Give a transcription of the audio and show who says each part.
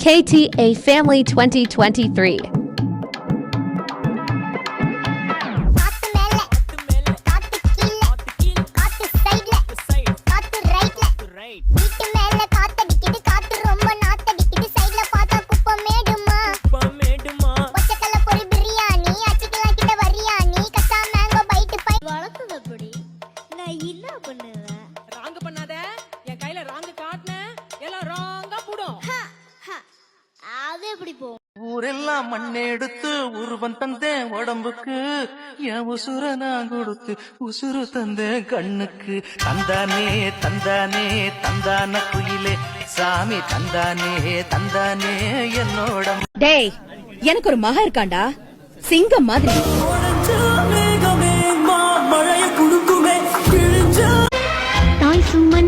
Speaker 1: KTA Family 2023.
Speaker 2: ஊரெல்லாம் மண்ணெடுத்து உருவம் தந்தேன் உடம்புக்கு என் உசுர நான் கொடுத்து உசுறு தந்தேன் கண்ணுக்கு தந்தானே தந்தானே தந்தான குயிலே சாமி தந்தானே தந்தானே என்னோட
Speaker 3: டேய் எனக்கு ஒரு மகன் இருக்காண்டா சிங்கம் மாதிரி
Speaker 4: தாய் சுமன்